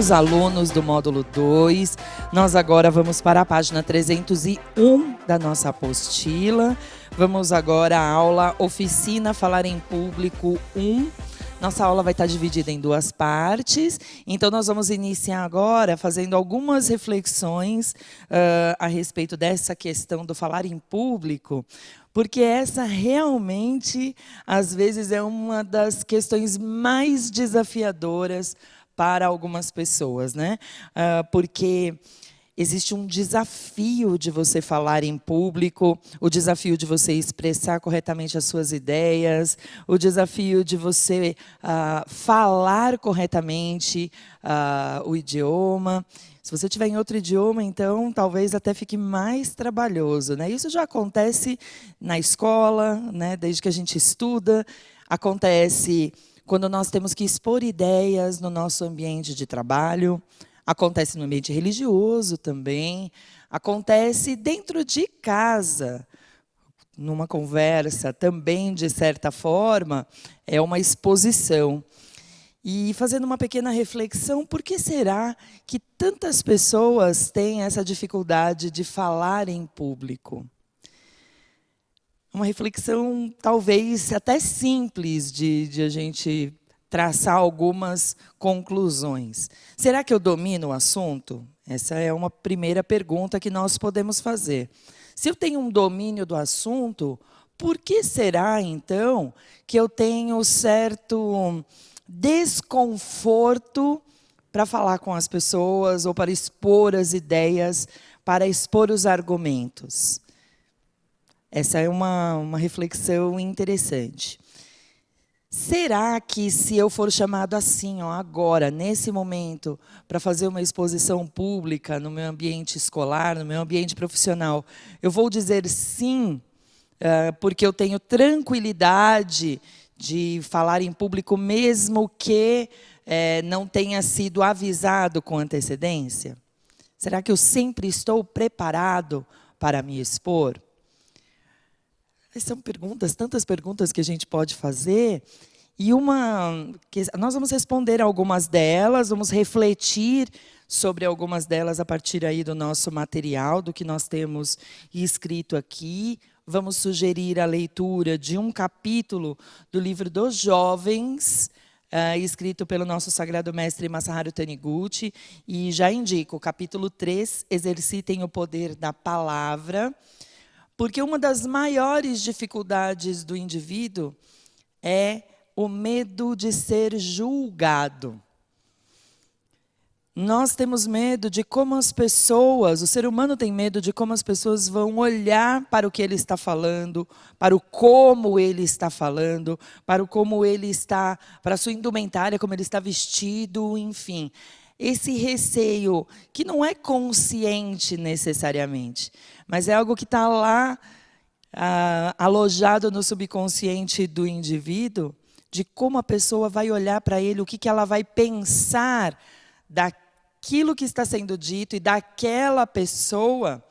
queridos alunos do módulo 2, nós agora vamos para a página 301 da nossa apostila. Vamos agora à aula Oficina Falar em Público 1. Nossa aula vai estar dividida em duas partes, então nós vamos iniciar agora fazendo algumas reflexões a respeito dessa questão do falar em público, porque essa realmente, às vezes, é uma das questões mais desafiadoras para algumas pessoas, né? Porque existe um desafio de você falar em público, o desafio de você expressar corretamente as suas ideias, o desafio de você falar corretamente o idioma. Se você tiver em outro idioma, então, talvez até fique mais trabalhoso, né? Isso já acontece na escola, né? Desde que a gente estuda, acontece quando nós temos que expor ideias no nosso ambiente de trabalho, acontece no ambiente religioso também, acontece dentro de casa, numa conversa também, de certa forma, é uma exposição. E fazendo uma pequena reflexão, por que será que tantas pessoas têm essa dificuldade de falar em público? Uma reflexão talvez até simples de a gente traçar algumas conclusões. Será que eu domino o assunto? Essa é uma primeira pergunta que nós podemos fazer. Se eu tenho um domínio do assunto, por que será, então, que eu tenho certo desconforto para falar com as pessoas ou para expor as ideias, para expor os argumentos? Essa é uma reflexão interessante. Será que se eu for chamado assim, agora, nesse momento, para fazer uma exposição pública no meu ambiente escolar, no meu ambiente profissional, eu vou dizer sim, porque eu tenho tranquilidade de falar em público, mesmo que não tenha sido avisado com antecedência? Será que eu sempre estou preparado para me expor? São perguntas, tantas perguntas que a gente pode fazer, e nós vamos responder algumas delas, vamos refletir sobre algumas delas a partir aí do nosso material, do que nós temos escrito aqui. Vamos sugerir a leitura de um capítulo do livro dos jovens, escrito pelo nosso sagrado mestre Masaharu Taniguchi, e já indico, capítulo 3, Exercitem o Poder da Palavra. Porque uma das maiores dificuldades do indivíduo é o medo de ser julgado. Nós temos medo de como as pessoas, o ser humano tem medo de como as pessoas vão olhar para o que ele está falando, para o como ele está falando, para o como ele está, para a sua indumentária, como ele está vestido, enfim. Esse receio, que não é consciente necessariamente, mas é algo que está lá, alojado no subconsciente do indivíduo, de como a pessoa vai olhar para ele, o que ela vai pensar daquilo que está sendo dito, e daquela pessoa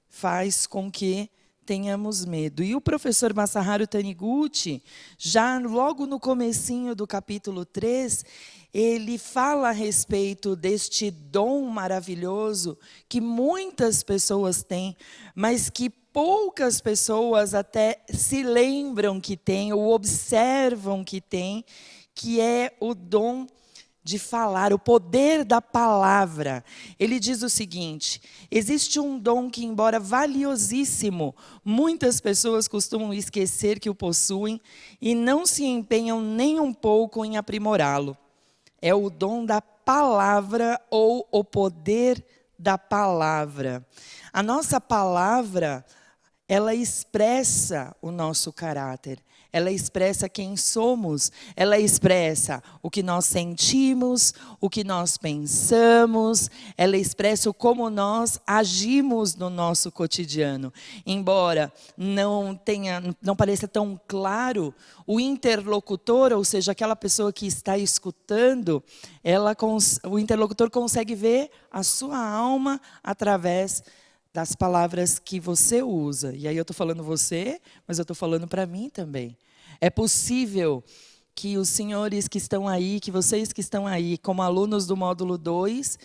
faz com que tenhamos medo. E o professor Masaharu Taniguchi, já logo no comecinho do capítulo 3, ele fala a respeito deste dom maravilhoso que muitas pessoas têm, mas que poucas pessoas até se lembram que têm, ou observam que têm, que é o dom de falar, o poder da palavra. Ele diz o seguinte: existe um dom que, embora valiosíssimo, muitas pessoas costumam esquecer que o possuem e não se empenham nem um pouco em aprimorá-lo. É o dom da palavra, ou o poder da palavra. A nossa palavra, ela expressa o nosso caráter. Ela expressa quem somos, ela expressa o que nós sentimos, o que nós pensamos, ela expressa o como nós agimos no nosso cotidiano. Embora não pareça tão claro, o interlocutor, ou seja, aquela pessoa que está escutando, o interlocutor consegue ver a sua alma através das palavras que você usa. E aí eu estou falando você, mas eu estou falando para mim também. É possível que os senhores que estão aí, que vocês que estão aí, como alunos do módulo 2,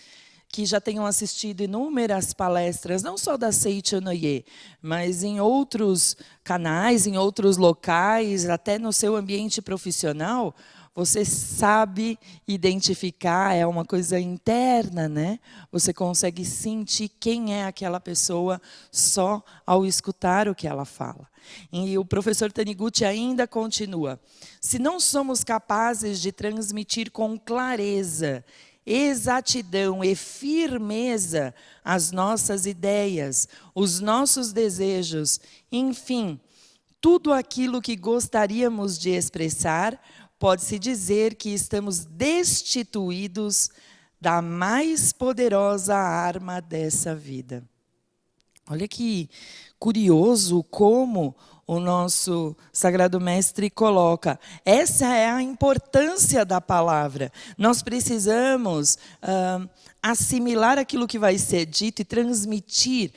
que já tenham assistido inúmeras palestras, não só da Seiichi Noye, mas em outros canais, em outros locais, até no seu ambiente profissional, você sabe identificar, é uma coisa interna, né? Você consegue sentir quem é aquela pessoa só ao escutar o que ela fala. E o professor Taniguchi ainda continua: se não somos capazes de transmitir com clareza, exatidão e firmeza as nossas ideias, os nossos desejos, enfim, tudo aquilo que gostaríamos de expressar, pode-se dizer que estamos destituídos da mais poderosa arma dessa vida. Olha que curioso como o nosso Sagrado Mestre coloca. Essa é a importância da palavra. Nós precisamos assimilar aquilo que vai ser dito e transmitir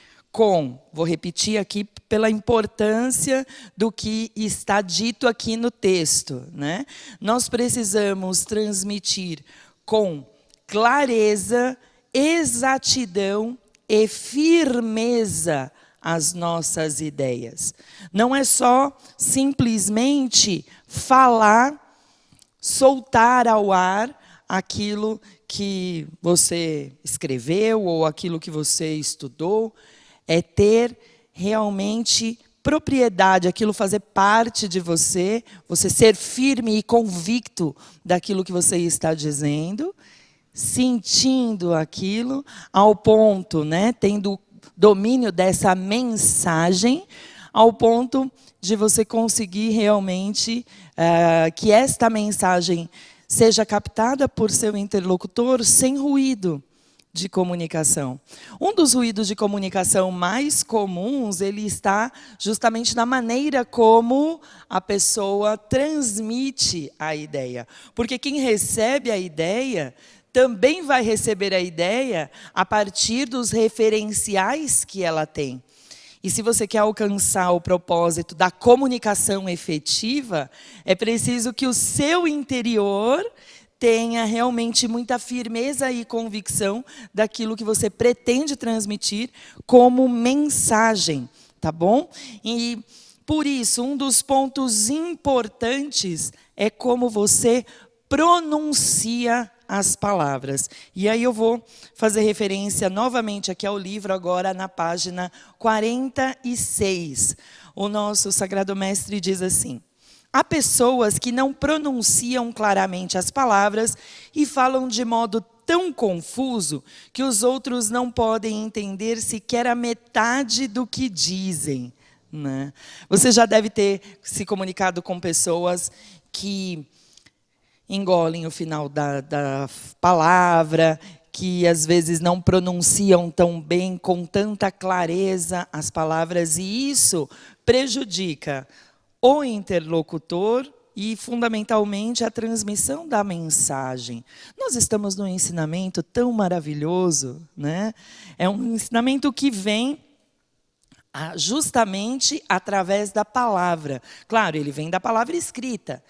vou repetir aqui pela importância do que está dito aqui no texto, né? Nós precisamos transmitir com clareza, exatidão e firmeza as nossas ideias. Não é só simplesmente falar, soltar ao ar aquilo que você escreveu ou aquilo que você estudou. É ter realmente propriedade, aquilo fazer parte de você, você ser firme e convicto daquilo que você está dizendo, sentindo aquilo, ao ponto, né, tendo domínio dessa mensagem, ao ponto de você conseguir realmente que esta mensagem seja captada por seu interlocutor sem ruído de comunicação. Um dos ruídos de comunicação mais comuns, ele está justamente na maneira como a pessoa transmite a ideia. Porque quem recebe a ideia também vai receber a ideia a partir dos referenciais que ela tem. E se você quer alcançar o propósito da comunicação efetiva, é preciso que o seu interior tenha realmente muita firmeza e convicção daquilo que você pretende transmitir como mensagem, tá bom? E por isso, um dos pontos importantes é como você pronuncia as palavras. E aí eu vou fazer referência novamente aqui ao livro, agora na página 46. O nosso Sagrado Mestre diz assim: há pessoas que não pronunciam claramente as palavras e falam de modo tão confuso que os outros não podem entender sequer a metade do que dizem, né? Você já deve ter se comunicado com pessoas que engolem o final da palavra, que às vezes não pronunciam tão bem, com tanta clareza as palavras, e isso prejudica o interlocutor e, fundamentalmente, a transmissão da mensagem. Nós estamos num ensinamento tão maravilhoso, né? É um ensinamento que vem justamente através da palavra. Claro, ele vem da palavra escrita,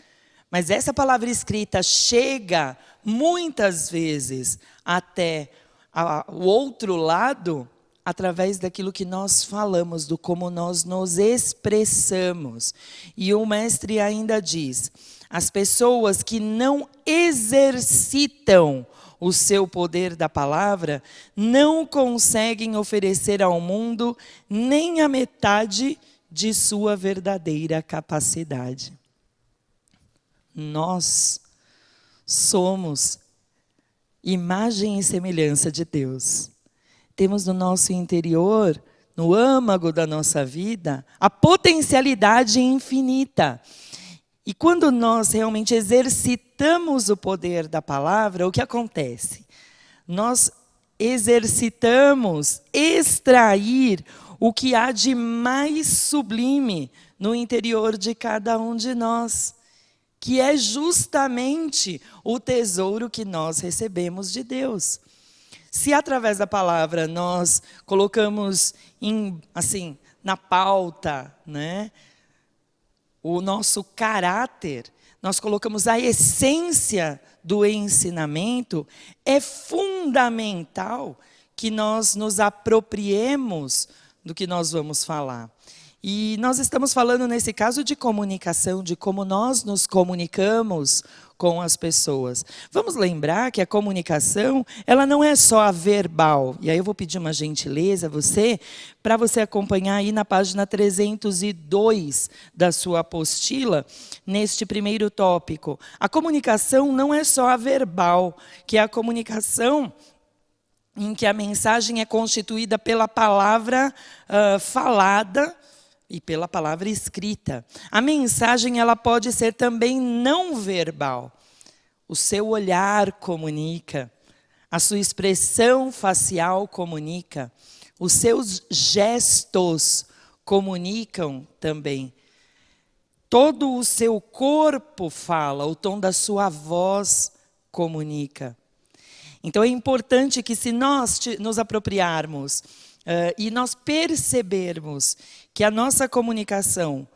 mas essa palavra escrita chega, muitas vezes, até o outro lado, através daquilo que nós falamos, do como nós nos expressamos. E o mestre ainda diz: as pessoas que não exercitam o seu poder da palavra não conseguem oferecer ao mundo nem a metade de sua verdadeira capacidade. Nós somos imagem e semelhança de Deus. Temos no nosso interior, no âmago da nossa vida, a potencialidade infinita. E quando nós realmente exercitamos o poder da palavra, o que acontece? Nós exercitamos extrair o que há de mais sublime no interior de cada um de nós, que é justamente o tesouro que nós recebemos de Deus. Se através da palavra nós colocamos na pauta, né, o nosso caráter, nós colocamos a essência do ensinamento, é fundamental que nós nos apropriemos do que nós vamos falar. E nós estamos falando, nesse caso, de comunicação, de como nós nos comunicamos com as pessoas. Vamos lembrar que a comunicação, ela não é só a verbal. E aí eu vou pedir uma gentileza a você, para você acompanhar aí na página 302 da sua apostila, neste primeiro tópico. A comunicação não é só a verbal, que é a comunicação em que a mensagem é constituída pela palavra falada e pela palavra escrita. A mensagem, ela pode ser também não verbal. O seu olhar comunica, a sua expressão facial comunica, os seus gestos comunicam também. Todo o seu corpo fala, o tom da sua voz comunica. Então é importante que, se nós nos apropriarmos e nós percebermos que a nossa comunicação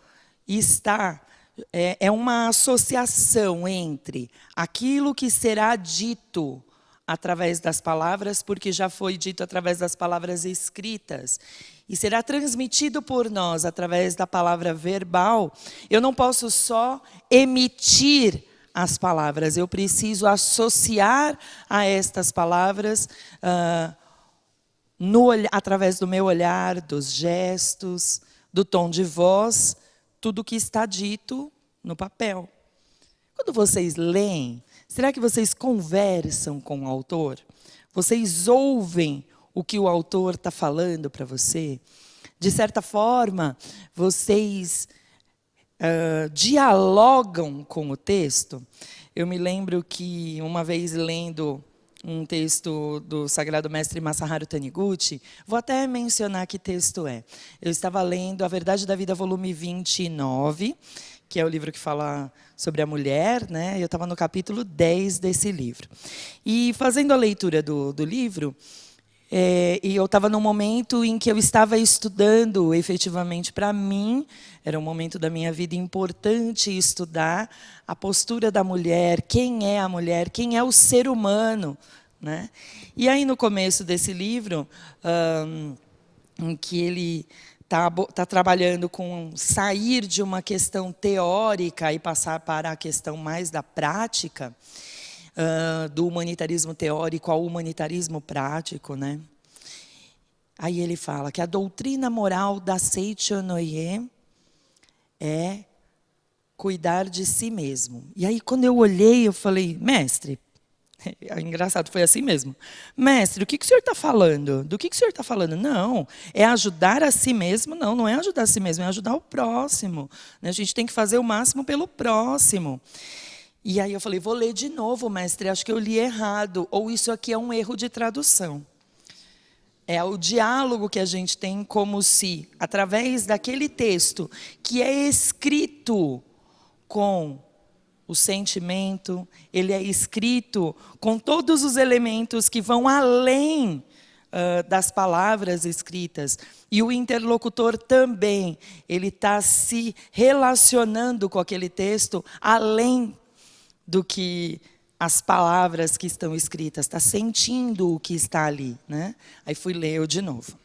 é uma associação entre aquilo que será dito através das palavras, porque já foi dito através das palavras escritas, e será transmitido por nós através da palavra verbal, eu não posso só emitir as palavras, eu preciso associar a estas palavras através do meu olhar, dos gestos, do tom de voz, tudo que está dito no papel. Quando vocês leem, será que vocês conversam com o autor? Vocês ouvem o que o autor está falando para você? De certa forma, vocês dialogam com o texto? Eu me lembro que uma vez lendo um texto do Sagrado Mestre Masaharu Taniguchi, vou até mencionar que texto é. Eu estava lendo A Verdade da Vida, volume 29, que é o livro que fala sobre a mulher, né? Eu estava no capítulo 10 desse livro. E fazendo a leitura do livro, e eu estava num momento em que eu estava estudando, efetivamente, para mim, era um momento da minha vida importante estudar a postura da mulher, quem é a mulher, quem é o ser humano, né? E aí, no começo desse livro, em que ele está trabalhando com sair de uma questão teórica e passar para a questão mais da prática, do humanitarismo teórico ao humanitarismo prático, né? Aí ele fala que a doutrina moral da Seicho Noye é cuidar de si mesmo. E aí, quando eu olhei, eu falei, mestre, engraçado, foi assim mesmo. Mestre, o que o senhor está falando? Do que o senhor está falando? Não, é ajudar a si mesmo? Não, não é ajudar a si mesmo, é ajudar o próximo. A gente tem que fazer o máximo pelo próximo. E aí eu falei, vou ler de novo, mestre, acho que eu li errado. Ou isso aqui é um erro de tradução. É o diálogo que a gente tem como se, através daquele texto, que é escrito com o sentimento, ele é escrito com todos os elementos que vão além das palavras escritas. E o interlocutor também, ele está se relacionando com aquele texto além do que as palavras que estão escritas, está sentindo o que está ali, né? Aí fui ler eu de novo.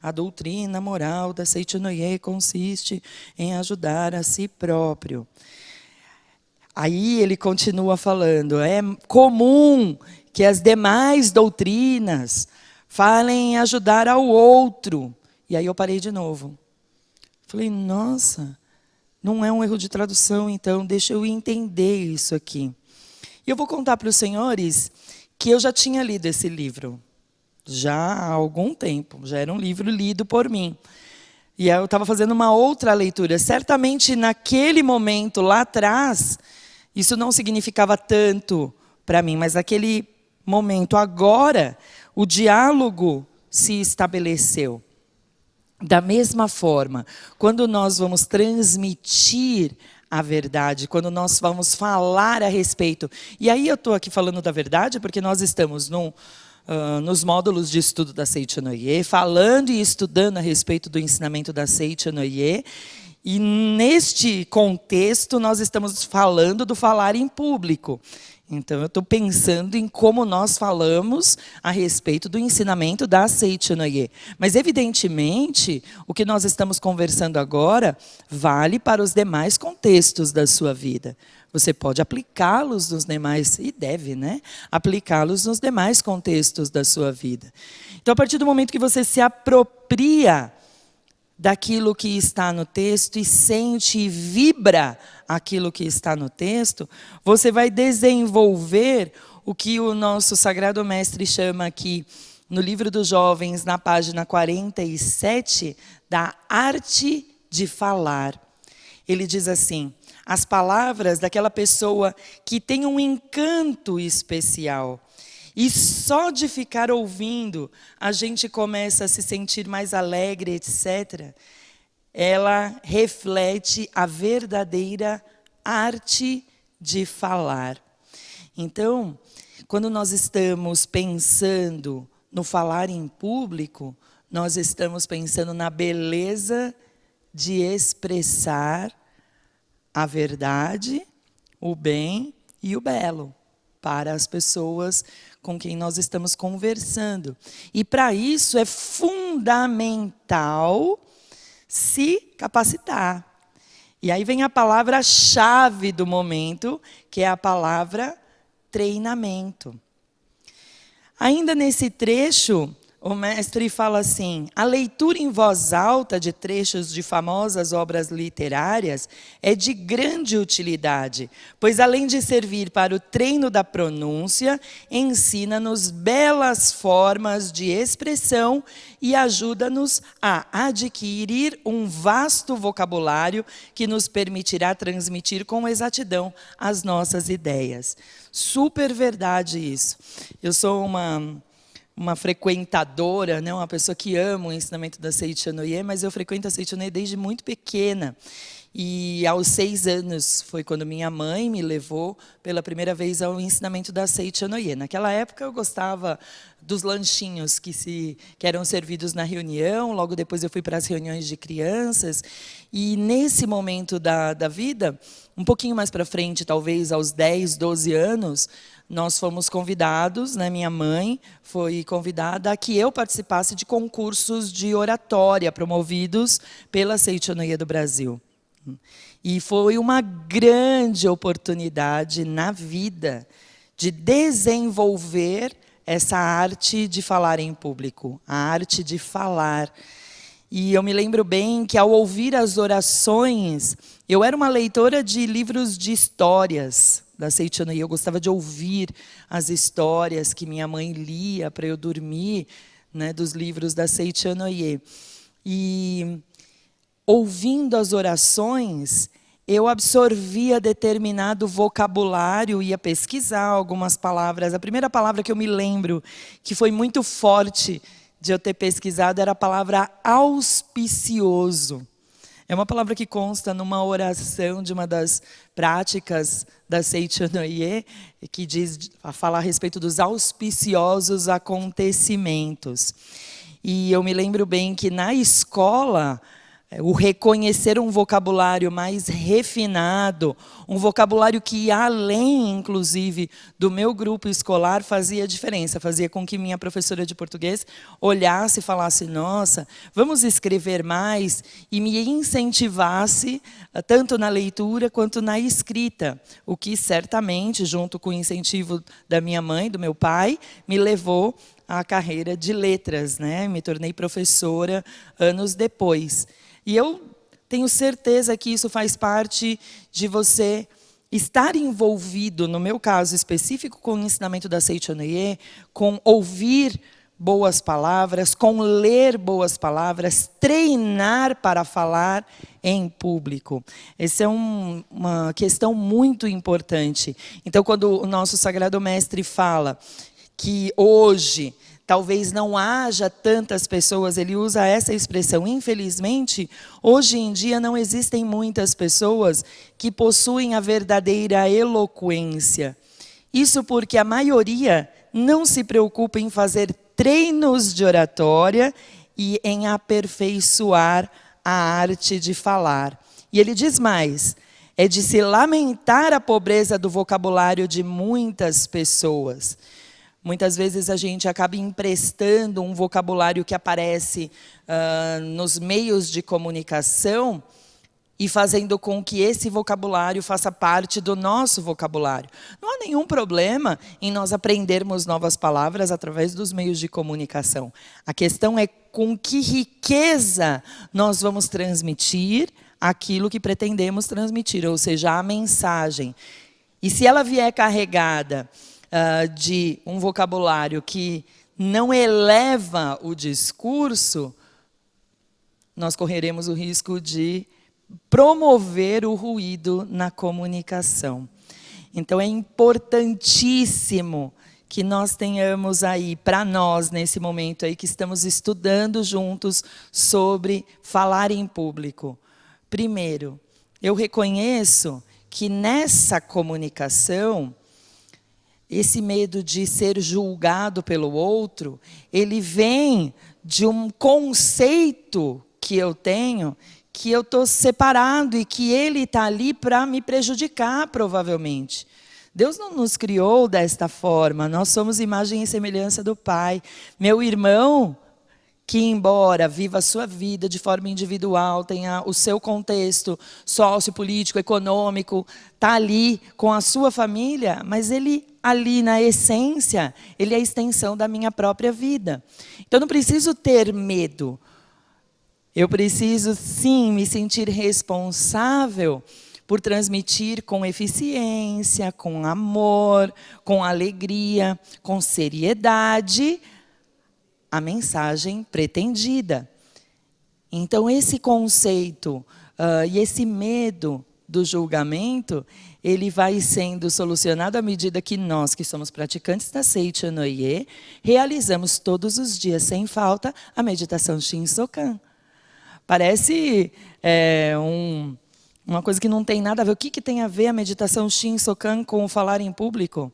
A doutrina moral da Seicho Noye consiste em ajudar a si próprio. Aí ele continua falando, é comum que as demais doutrinas falem em ajudar ao outro. E aí eu parei de novo. Falei, nossa, não é um erro de tradução, então deixa eu entender isso aqui. E eu vou contar para os senhores que eu já tinha lido esse livro, já há algum tempo, já era um livro lido por mim. E aí eu estava fazendo uma outra leitura. Certamente naquele momento, lá atrás, isso não significava tanto para mim, mas naquele momento, agora, o diálogo se estabeleceu. Da mesma forma, quando nós vamos transmitir a verdade, quando nós vamos falar a respeito. E aí eu estou aqui falando da verdade porque nós estamos nos módulos de estudo da Seicho Noye, falando e estudando a respeito do ensinamento da Seicho Noye. E neste contexto, nós estamos falando do falar em público. Então, eu estou pensando em como nós falamos a respeito do ensinamento da Seichonoye. Mas, evidentemente, o que nós estamos conversando agora vale para os demais contextos da sua vida. Você pode aplicá-los nos demais, e deve, né? Aplicá-los nos demais contextos da sua vida. Então, a partir do momento que você se apropria daquilo que está no texto e sente e vibra aquilo que está no texto, você vai desenvolver o que o nosso Sagrado Mestre chama aqui, no Livro dos Jovens, na página 47, da arte de falar. Ele diz assim: as palavras daquela pessoa que tem um encanto especial. E só de ficar ouvindo, a gente começa a se sentir mais alegre, etc. Ela reflete a verdadeira arte de falar. Então, quando nós estamos pensando no falar em público, nós estamos pensando na beleza de expressar a verdade, o bem e o belo para as pessoas com quem nós estamos conversando. E para isso é fundamental se capacitar. E aí vem a palavra-chave do momento, que é a palavra treinamento. Ainda nesse trecho, o mestre fala assim: a leitura em voz alta de trechos de famosas obras literárias é de grande utilidade, pois além de servir para o treino da pronúncia, ensina-nos belas formas de expressão e ajuda-nos a adquirir um vasto vocabulário que nos permitirá transmitir com exatidão as nossas ideias. Super verdade isso. Eu sou uma frequentadora, né, uma pessoa que ama o ensinamento da Seichonoye, mas eu frequento a Seichonoye desde muito pequena. E aos 6 anos foi quando minha mãe me levou pela primeira vez ao ensinamento da Seichonoye. Naquela época eu gostava dos lanchinhos que eram servidos na reunião, logo depois eu fui para as reuniões de crianças. E nesse momento da vida, um pouquinho mais para frente, talvez aos 10, 12 anos, nós fomos convidados, né, minha mãe foi convidada a que eu participasse de concursos de oratória promovidos pela Seichonoye do Brasil. E foi uma grande oportunidade na vida de desenvolver essa arte de falar em público, a arte de falar. E eu me lembro bem que, ao ouvir as orações, eu era uma leitora de livros de histórias da Seichonoye. Eu gostava de ouvir as histórias que minha mãe lia para eu dormir, né, dos livros da Seichonoye. E, ouvindo as orações, eu absorvia determinado vocabulário, ia pesquisar algumas palavras. A primeira palavra que eu me lembro, que foi muito forte de eu ter pesquisado, era a palavra auspicioso. É uma palavra que consta numa oração de uma das práticas da Seichonoye, que fala a respeito dos auspiciosos acontecimentos. E eu me lembro bem que na escola, o reconhecer um vocabulário mais refinado, um vocabulário que ia além, inclusive, do meu grupo escolar, fazia diferença. Fazia com que minha professora de português olhasse e falasse: nossa, vamos escrever mais, e me incentivasse tanto na leitura quanto na escrita. O que certamente, junto com o incentivo da minha mãe, do meu pai, me levou à carreira de letras, né? Me tornei professora anos depois. E eu tenho certeza que isso faz parte de você estar envolvido, no meu caso específico, com o ensinamento da Seichonoye, com ouvir boas palavras, com ler boas palavras, treinar para falar em público. Essa é uma questão muito importante. Então, quando o nosso Sagrado Mestre fala que hoje talvez não haja tantas pessoas, ele usa essa expressão, infelizmente, hoje em dia não existem muitas pessoas que possuem a verdadeira eloquência. Isso porque a maioria não se preocupa em fazer treinos de oratória e em aperfeiçoar a arte de falar. E ele diz mais, é de se lamentar a pobreza do vocabulário de muitas pessoas. Muitas vezes a gente acaba emprestando um vocabulário que aparece nos meios de comunicação e fazendo com que esse vocabulário faça parte do nosso vocabulário. Não há nenhum problema em nós aprendermos novas palavras através dos meios de comunicação. A questão é com que riqueza nós vamos transmitir aquilo que pretendemos transmitir, ou seja, a mensagem. E se ela vier carregada de um vocabulário que não eleva o discurso, nós correremos o risco de promover o ruído na comunicação. Então é importantíssimo que nós tenhamos aí, para nós, nesse momento aí que estamos estudando juntos sobre falar em público. Primeiro, eu reconheço que nessa comunicação, esse medo de ser julgado pelo outro, ele vem de um conceito que eu tenho, que eu estou separado e que ele está ali para me prejudicar, provavelmente. Deus não nos criou desta forma, nós somos imagem e semelhança do Pai. Meu irmão, que embora viva a sua vida de forma individual, tenha o seu contexto sociopolítico, econômico, está ali com a sua família, mas ele ali na essência, ele é a extensão da minha própria vida. Então não preciso ter medo. Eu preciso, sim, me sentir responsável por transmitir com eficiência, com amor, com alegria, com seriedade, a mensagem pretendida. Então, esse conceito e esse medo do julgamento, ele vai sendo solucionado à medida que nós, que somos praticantes da Seicho no Ie, realizamos todos os dias, sem falta, a meditação Shinsokan. Parece uma coisa que não tem nada a ver. O que tem a ver a meditação Shinsokan com o falar em público?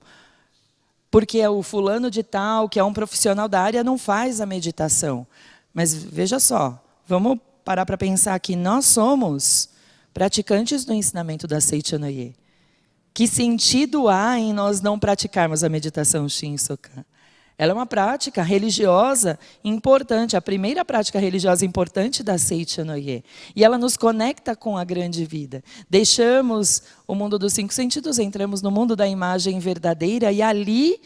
Porque o fulano de tal, que é um profissional da área, não faz a meditação. Mas veja só, vamos parar para pensar que nós somos praticantes do ensinamento da Seicho no Ie. Que sentido há em nós não praticarmos a meditação Shinsokan? Ela é uma prática religiosa importante, a primeira prática religiosa importante da Seicho no Ie. E ela nos conecta com a grande vida. Deixamos o mundo dos 5 sentidos, entramos no mundo da imagem verdadeira e ali,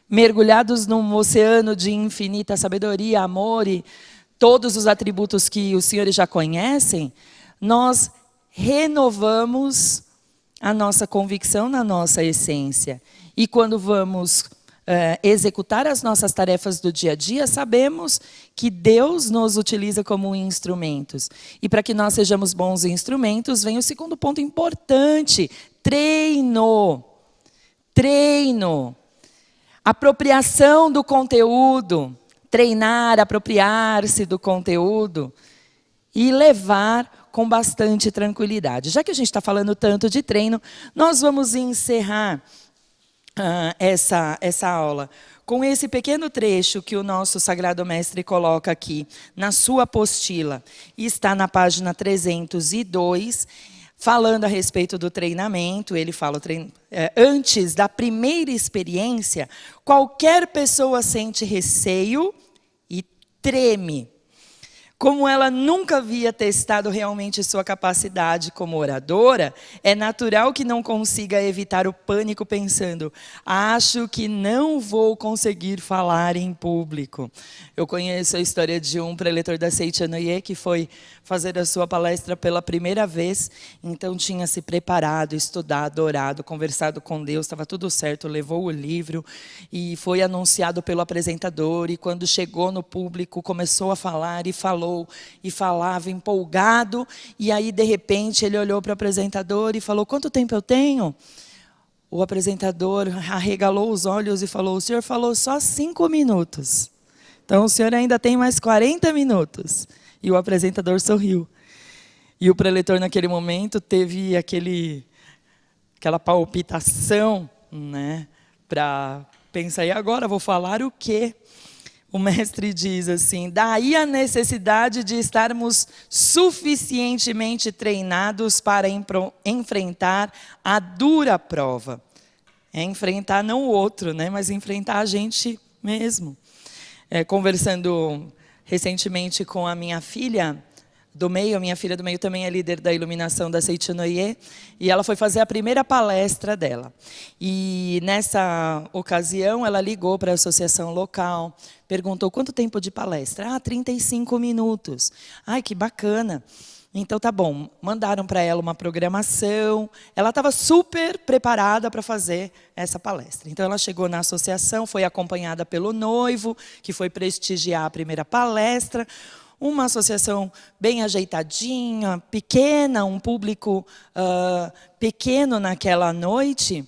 mergulhados num oceano de infinita sabedoria, amor e todos os atributos que os senhores já conhecem, nós renovamos a nossa convicção na nossa essência. E quando vamos executar as nossas tarefas do dia a dia, sabemos que Deus nos utiliza como instrumentos. E para que nós sejamos bons instrumentos, vem o segundo ponto importante: treino. Treino. Apropriação do conteúdo. Treinar, apropriar-se do conteúdo e levar com bastante tranquilidade. Já que a gente está falando tanto de treino, nós vamos encerrar essa aula com esse pequeno trecho que o nosso Sagrado Mestre coloca aqui na sua apostila. E está na página 302, falando a respeito do treinamento. Ele fala, antes da primeira experiência, qualquer pessoa sente receio e treme. Como ela nunca havia testado realmente sua capacidade como oradora, é natural que não consiga evitar o pânico pensando: acho que não vou conseguir falar em público. Eu conheço a história de um preletor da Seicho no Ie que foi fazer a sua palestra pela primeira vez, então tinha se preparado, estudado, orado, conversado com Deus, estava tudo certo, levou o livro e foi anunciado pelo apresentador, e quando chegou no público começou a falar e falou e falava empolgado, e aí de repente ele olhou para o apresentador e falou: quanto tempo eu tenho? O apresentador arregalou os olhos e falou: o senhor falou só 5 minutos, então o senhor ainda tem mais 40 minutos. E o apresentador sorriu. E o preletor naquele momento teve aquela palpitação, né, para pensar: e agora vou falar o quê? o mestre diz assim: daí a necessidade de estarmos suficientemente treinados para enfrentar a dura prova. É enfrentar não o outro, né, mas enfrentar a gente mesmo. Conversando recentemente com a minha filha do meio, a minha filha do meio também é líder da iluminação da Seichonoye, e ela foi fazer a primeira palestra dela. E nessa ocasião ela ligou para a associação local, perguntou quanto tempo de palestra. 35 minutos. Ai, que bacana. Então tá bom, mandaram para ela uma programação, ela estava super preparada para fazer essa palestra. Então ela chegou na associação, foi acompanhada pelo noivo, que foi prestigiar a primeira palestra, uma associação bem ajeitadinha, pequena, um público pequeno naquela noite,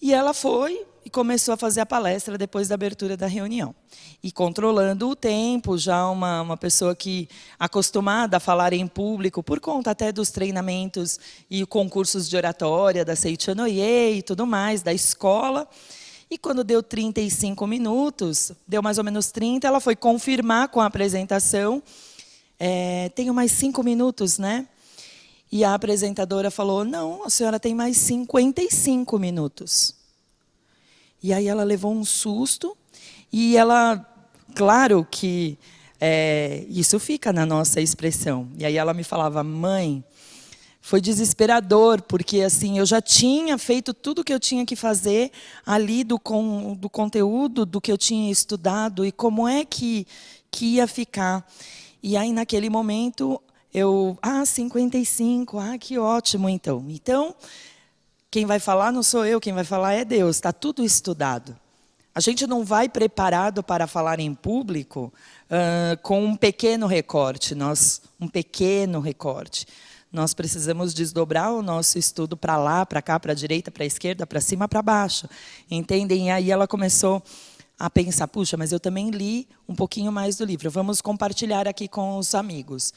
e ela foi e começou a fazer a palestra depois da abertura da reunião. E controlando o tempo, já uma pessoa que acostumada a falar em público, por conta até dos treinamentos e concursos de oratória da Seichonoye e tudo mais, da escola. E quando deu 35 minutos, deu mais ou menos 30, ela foi confirmar com a apresentação. Tenho mais 5 minutos, né? E a apresentadora falou: não, a senhora tem mais 55 minutos. E aí ela levou um susto, e ela, claro que isso fica na nossa expressão. E aí ela me falava: mãe, foi desesperador, porque assim, eu já tinha feito tudo o que eu tinha que fazer ali do conteúdo, do que eu tinha estudado, e como é que ia ficar. E aí naquele momento, 55, que ótimo então. Então, quem vai falar não sou eu, quem vai falar é Deus, está tudo estudado. A gente não vai preparado para falar em público com um pequeno recorte, Nós precisamos desdobrar o nosso estudo para lá, para cá, para a direita, para a esquerda, para cima, para baixo. Entendem? E aí ela começou a pensar: puxa, mas eu também li um pouquinho mais do livro, vamos compartilhar aqui com os amigos.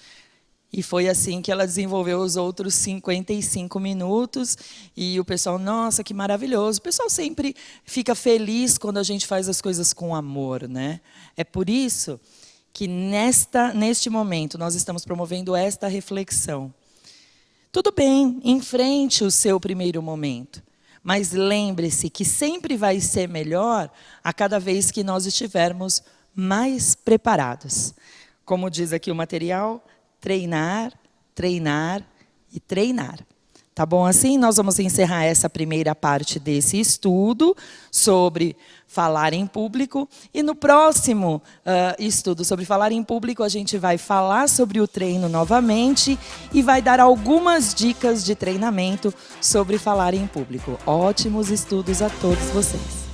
E foi assim que ela desenvolveu os outros 55 minutos. E o pessoal: nossa, que maravilhoso. O pessoal sempre fica feliz quando a gente faz as coisas com amor, né? É por isso que neste momento nós estamos promovendo esta reflexão. Tudo bem, enfrente o seu primeiro momento. Mas lembre-se que sempre vai ser melhor a cada vez que nós estivermos mais preparados. Como diz aqui o material: treinar, treinar e treinar. Tá bom assim? Nós vamos encerrar essa primeira parte desse estudo sobre falar em público. E no próximo estudo sobre falar em público, a gente vai falar sobre o treino novamente e vai dar algumas dicas de treinamento sobre falar em público. Ótimos estudos a todos vocês.